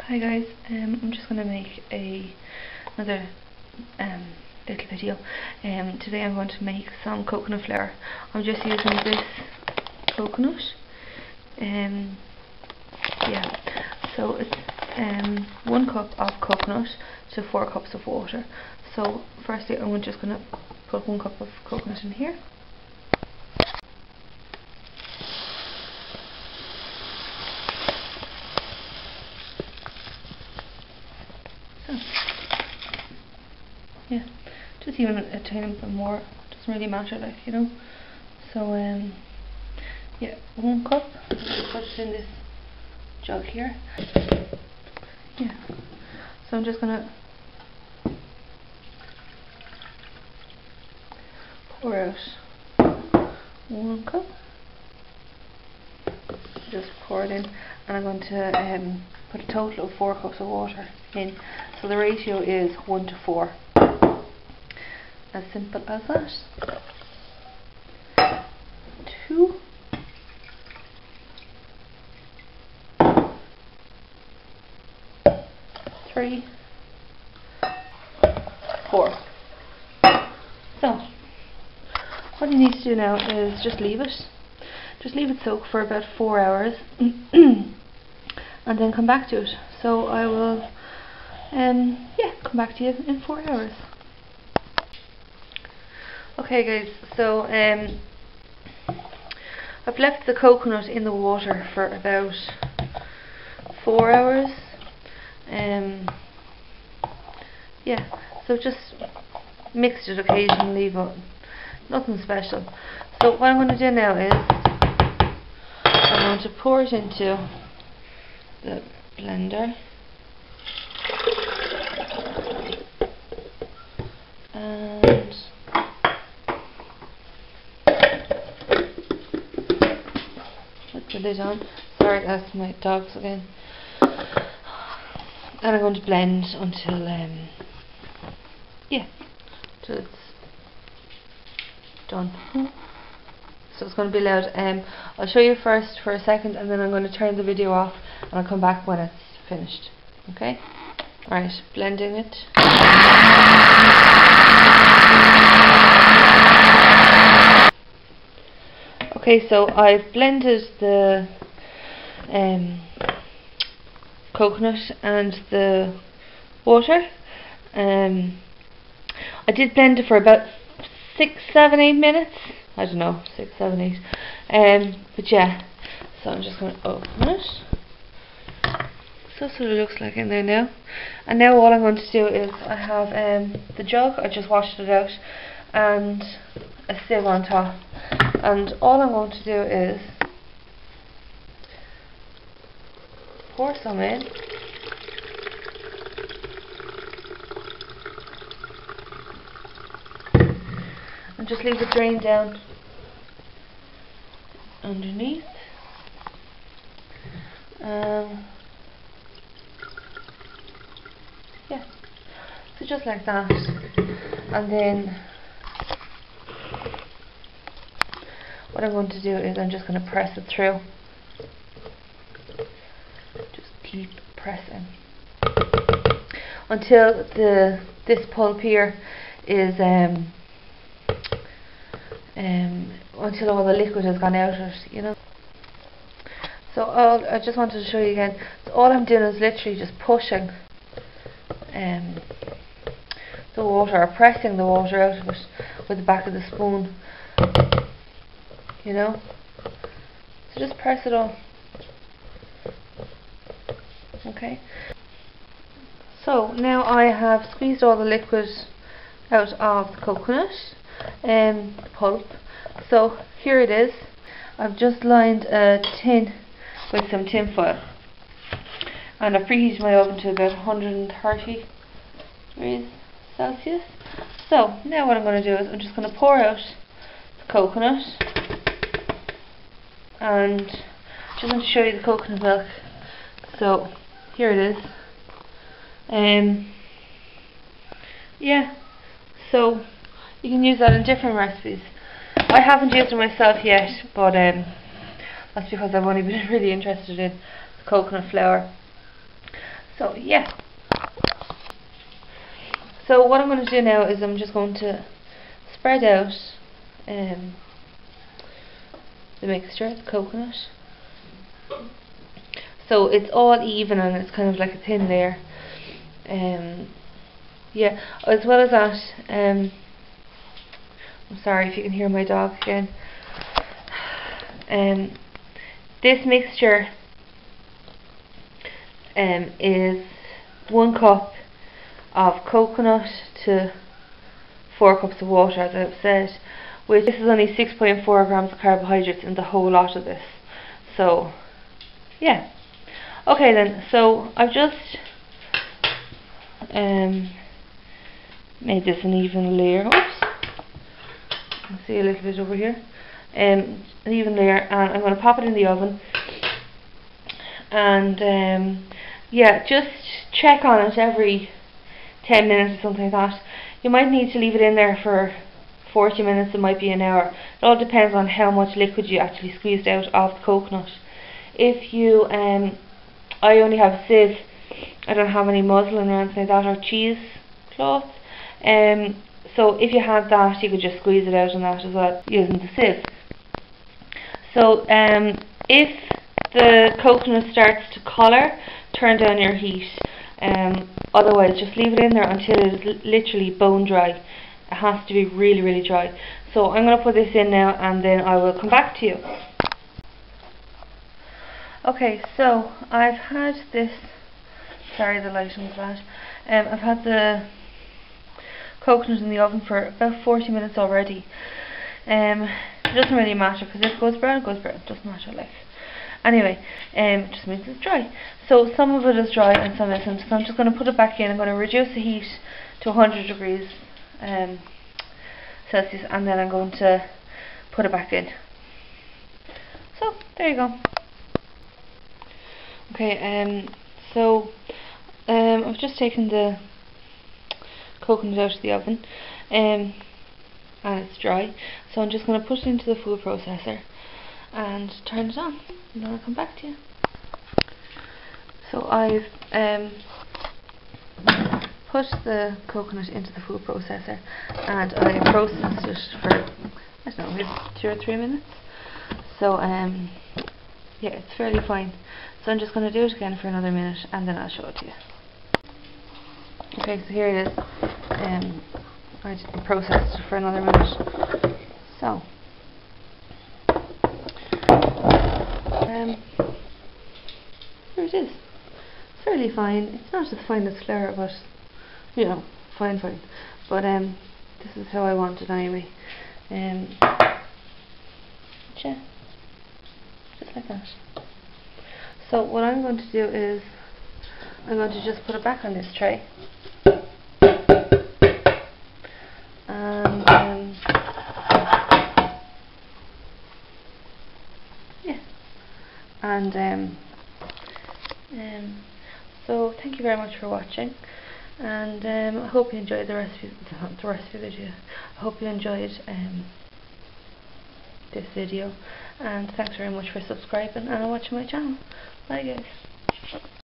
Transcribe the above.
Hi guys, I'm just going to make another little video. Today I'm going to make some coconut flour. I'm just using this coconut. Yeah, so it's 1 cup of coconut to 4 cups of water. So firstly I'm just going to put 1 cup of coconut in here. Yeah, just even a tiny bit more, doesn't really matter, like, you know. So yeah, 1 cup, put it in this jug here. Yeah, so I'm just gonna pour out 1 cup, just pour it in, and I'm going to put a total of 4 cups of water in. So the ratio is 1 to 4. As simple as that. 2, 3, 4. So what you need to do now is just leave it. Just leave it soak for about 4 hours and then come back to it. So I will come back to you in 4 hours. Okay guys, so I've left the coconut in the water for about 4 hours. Yeah, so just mixed it occasionally, but nothing special. So what I'm going to do now is I'm going to pour it into the blender. And put the lid on. Sorry, that's my dogs again. And I'm going to blend until till it's done. So it's going to be loud. I'll show you first for a second, and then I'm going to turn the video off, and I'll come back when it's finished. Okay? Right, blending it. Okay, so I've blended the coconut and the water. I did blend it for about 6, 7, 8 minutes. I don't know, 6, 7, 8. But yeah, so I'm just going to open it. So that's what it looks like in there now. And now all I'm going to do is I have the jug. I just washed it out, and a sieve on top. And all I'm going to do is pour some in. And just leave it drain down underneath. Yeah, so just like that. And then what I'm going to do is I'm just going to press it through. Just keep pressing until this pulp here is until all the liquid has gone out of it, you know. So I just wanted to show you again. So all I'm doing is literally just pushing the water, or pressing the water out of it with the back of the spoon, you know. So just press it all. Okay. So now I have squeezed all the liquid out of the coconut pulp. So here it is. I've just lined a tin with some tin foil, and I've preheated my oven to about 130 degrees Celsius. So now what I'm going to do is I'm just going to pour out the coconut, and just want to show you the coconut milk. So here it is. Yeah, so you can use that in different recipes. I haven't used it myself yet, but that's because I've only been really interested in the coconut flour. So yeah. So what I'm going to do now is I'm just going to spread out the mixture, the coconut. So it's all even and it's kind of like a thin layer. Yeah, as well as that, I'm sorry if you can hear my dog again. This mixture is 1 cup of coconut to 4 cups of water, as I've said, which this is only 6.4 grams of carbohydrates in the whole lot of this. So yeah, okay then, so I've just made this an even layer. Oops, you can see a little bit over here. An even layer, and I'm going to pop it in the oven. And yeah, just check on it every 10 minutes or something like that. You might need to leave it in there for 40 minutes, it might be an hour. It all depends on how much liquid you actually squeezed out of the coconut. If you, I only have a sieve, I don't have any muslin or anything like that, or cheesecloth. So if you had that, you could just squeeze it out on that as well, using the sieve. So if the coconut starts to colour, turn down your heat. Otherwise, just leave it in there until it is literally bone dry. It has to be really, really dry. So I'm going to put this in now, and then I will come back to you. Okay, so I've had this. Sorry, the lighting is bad. I've had the coconut in the oven for about 40 minutes already. It doesn't really matter, because if it goes brown, it goes brown. It doesn't matter, like. Anyway, it just means it's dry. So some of it is dry and some isn't. So I'm just going to put it back in. I'm going to reduce the heat to 100 degrees Celsius, and then I'm going to put it back in. So there you go. Okay, so I've just taken the coconut out of the oven, and it's dry. So I'm just going to put it into the food processor and turn it on, and then I'll come back to you. So I've put the coconut into the food processor, and I processed it for, I don't know, maybe 2 or 3 minutes. So yeah, it's fairly fine. So I'm just going to do it again for another minute, and then I'll show it to you. Okay, so here it is. I just processed it for another minute. So here it is. It's fairly fine. It's not as fine as flour, but you know, fine. But this is how I want it anyway. Yeah, just like that. So what I'm going to do is I'm going to just put it back on this tray, and yeah, and so thank you very much for watching, and I hope you enjoyed the recipe video. I hope you enjoyed this video, and thanks very much for subscribing and watching my channel. Bye guys.